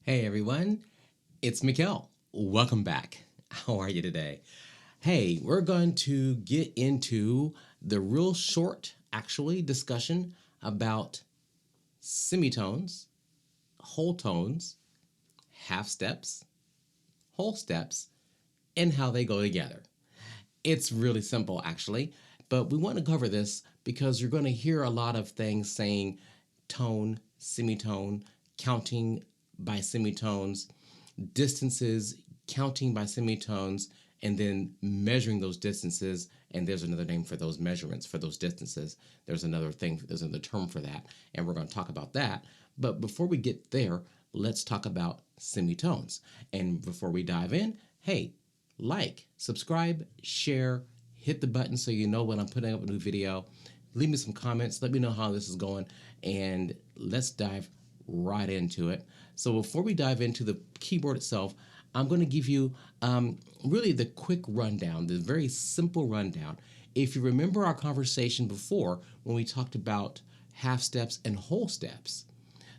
Hey everyone, it's Mikkel. Welcome back. How are you today? Hey, we're going to get into the real short, actually, discussion about semitones, whole tones, half steps, whole steps, and how they go together. It's really simple, actually, but we want to cover this because you're going to hear a lot of things saying tone, semitone, counting by semitones, distances, counting by semitones, and then measuring those distances. And there's another name for those measurements, for those distances. There's another term for that, and we're going to talk about that. But before we get there, let's talk about semitones. And before we dive in, hey, like, subscribe, share, hit the button so you know when I'm putting up a new video. Leave me some comments. Let me know how this is going, and let's dive right into it. So before we dive into the keyboard itself, I'm going to give you really the quick rundown, the very simple rundown. If you remember our conversation before when we talked about half steps and whole steps,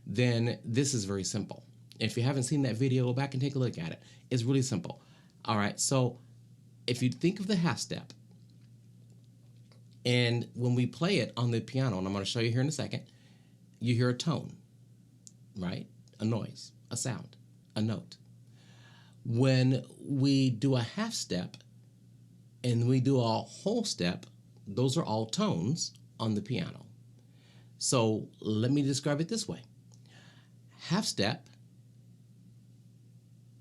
then this is very simple. If you haven't seen that video, go back and take a look at it. It's really simple. All right, so if you think of the half step, and when we play it on the piano, and I'm going to show you here in a second, you hear a tone, right? A noise, a sound, a note. When we do a half step and we do a whole step, those are all tones on the piano. So let me describe it this way. Half step,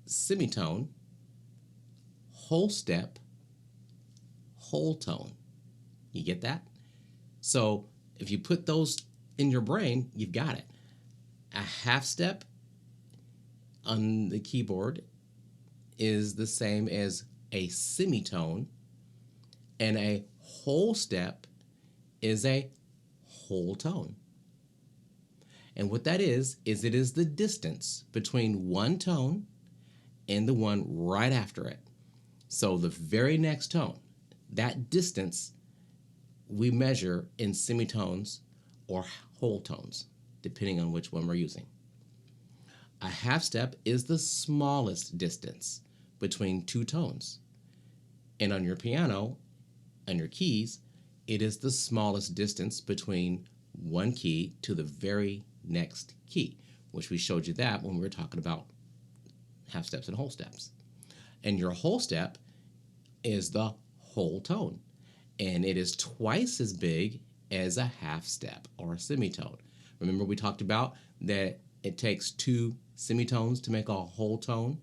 semitone, whole step, whole tone. You get that? So if you put those in your brain, you've got it. A half step on the keyboard is the same as a semitone, and a whole step is a whole tone. And what that is it is the distance between one tone and the one right after it. So the very next tone, that distance we measure in semitones or whole tones, depending on which one we're using. A half step is the smallest distance between two tones. And on your piano, on your keys, it is the smallest distance between one key to the very next key, which we showed you that when we were talking about half steps and whole steps. And your whole step is the whole tone, and it is twice as big as a half step or a semitone. Remember we talked about that it takes two semitones to make a whole tone?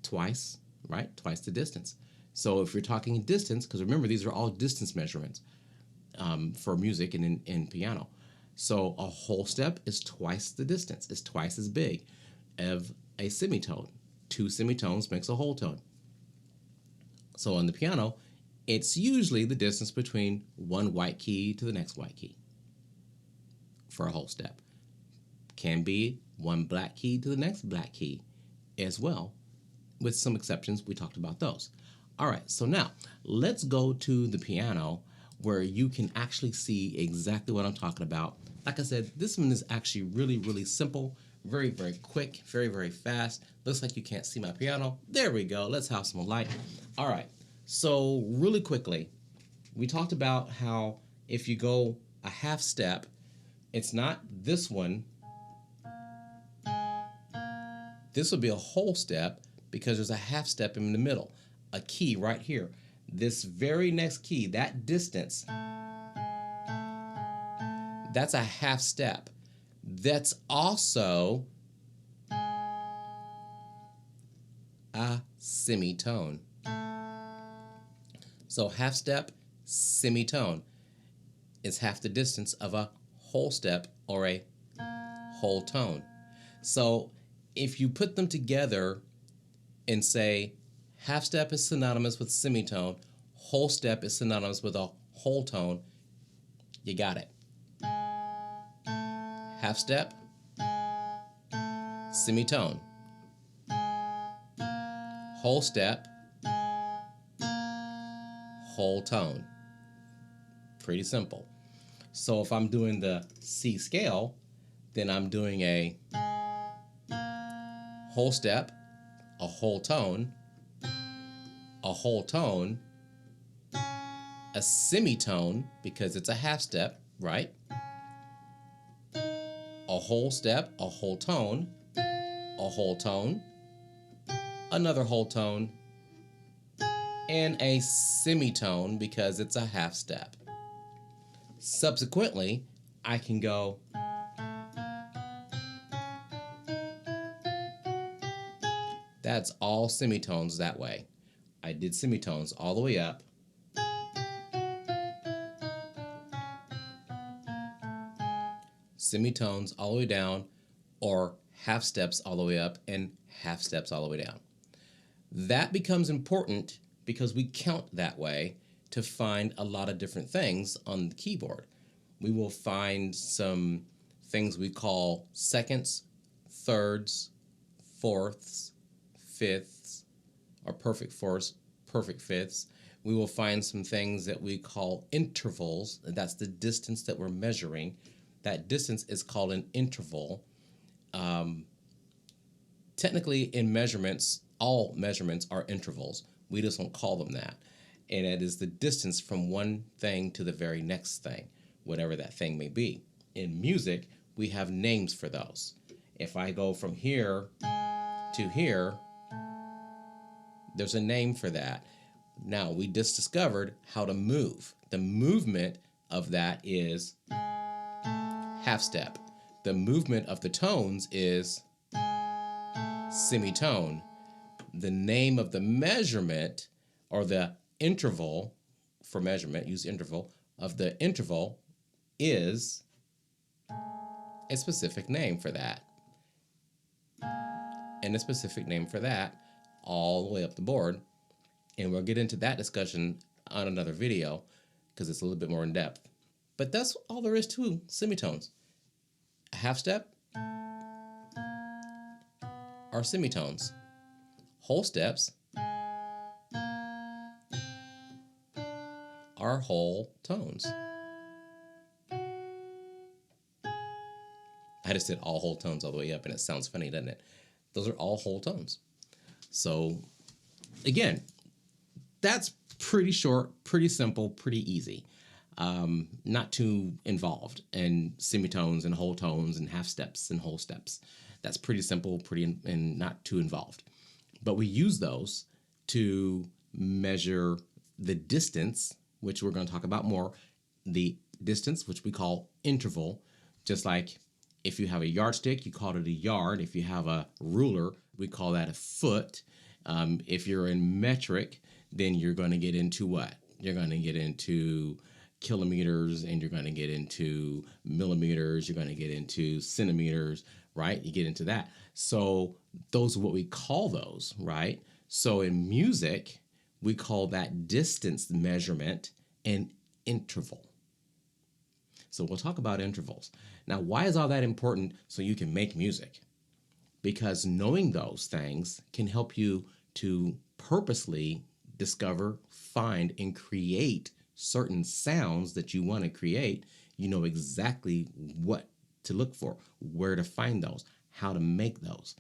Twice, right? Twice the distance. So if you're talking distance, because remember these are all distance measurements for music and in piano. So a whole step is twice the distance. It's twice as big of a semitone. Two semitones makes a whole tone. So on the piano, it's usually the distance between one white key to the next white key for a whole step. Can be one black key to the next black key as well, with some exceptions. We talked about those. All right, so now let's go to the piano where you can actually see exactly what I'm talking about. Like I said, this one is actually really, really simple, very, very quick, very, very fast. Looks like you can't see my piano. There we go. Let's have some light. All right, so really quickly, we talked about how if you go a half step, it's not this one. This will be a whole step because there's a half step in the middle, a key right here. This very next key, that distance, that's a half step. That's also a semitone. So half step, semitone is half the distance of a whole step or a whole tone. So if you put them together and say half step is synonymous with semitone, whole step is synonymous with a whole tone, you got it. Half step, semitone. Whole step, whole tone. Pretty simple. So if I'm doing the C scale, then I'm doing a whole step, a whole tone, a whole tone, a semitone because it's a half step, right? A whole step, a whole tone, a whole tone, another whole tone, and a semitone because it's a half step. Subsequently, I can go that's all semitones that way. I did semitones all the way up, semitones all the way down, or half steps all the way up and half steps all the way down. That becomes important because we count that way to find a lot of different things on the keyboard. We will find some things we call seconds, thirds, fourths, fifths, or perfect fourths, perfect fifths. We will find some things that we call intervals. That's the distance that we're measuring. That distance is called an interval. Technically, in measurements, all measurements are intervals. We just don't call them that. And it is the distance from one thing to the very next thing, whatever that thing may be. In music, we have names for those. If I go from here to here, there's a name for that. Now, we just discovered how to move. The movement of that is half step. The movement of the tones is semitone. The name of the measurement, or the interval for measurement, use interval, of the interval is a specific name for that. And a specific name for that all the way up the board. And we'll get into that discussion on another video because it's a little bit more in depth. But that's all there is to semitones. A half step are semitones. Whole steps are whole tones. I just did all whole tones all the way up, and it sounds funny, doesn't it? Those are all whole tones. So, again, that's pretty short, pretty simple, pretty easy. Not too involved, and semitones and whole tones and half steps and whole steps. That's pretty simple, and not too involved. But we use those to measure the distance, which we're going to talk about more. The distance, which we call interval, just like if you have a yardstick, you call it a yard. If you have a ruler, we call that a foot. If you're in metric, then you're going to get into what? You're going to get into kilometers, and you're going to get into millimeters. You're going to get into centimeters, right? You get into that. So those are what we call those, right? So in music, we call that distance measurement an interval. So we'll talk about intervals. Now, why is all that important so you can make music? Because knowing those things can help you to purposely discover, find, and create certain sounds that you want to create. You know exactly what to look for, where to find those, how to make those.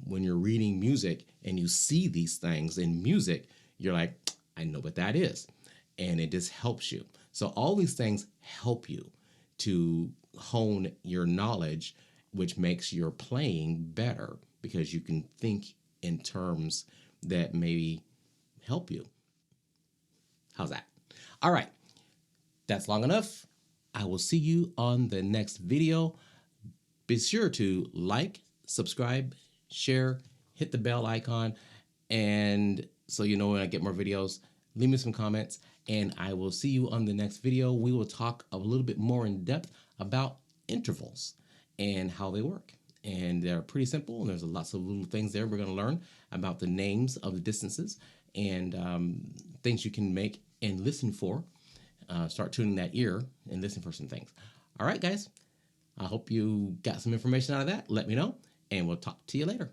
When you're reading music and you see these things in music, you're like, I know what that is. And it just helps you. So all these things help you to hone your knowledge, which makes your playing better because you can think in terms that maybe help you. How's that? All right. That's long enough. I will see you on the next video. Be sure to like, subscribe, share, hit the bell icon, and so you know when I get more videos. Leave me some comments, and I will see you on the next video. We will talk a little bit more in depth about intervals and how they work. And they're pretty simple, and there's lots of little things there we're going to learn about the names of the distances and things you can make and listen for. Start tuning that ear and listen for some things. All right, guys. I hope you got some information out of that. Let me know, and we'll talk to you later.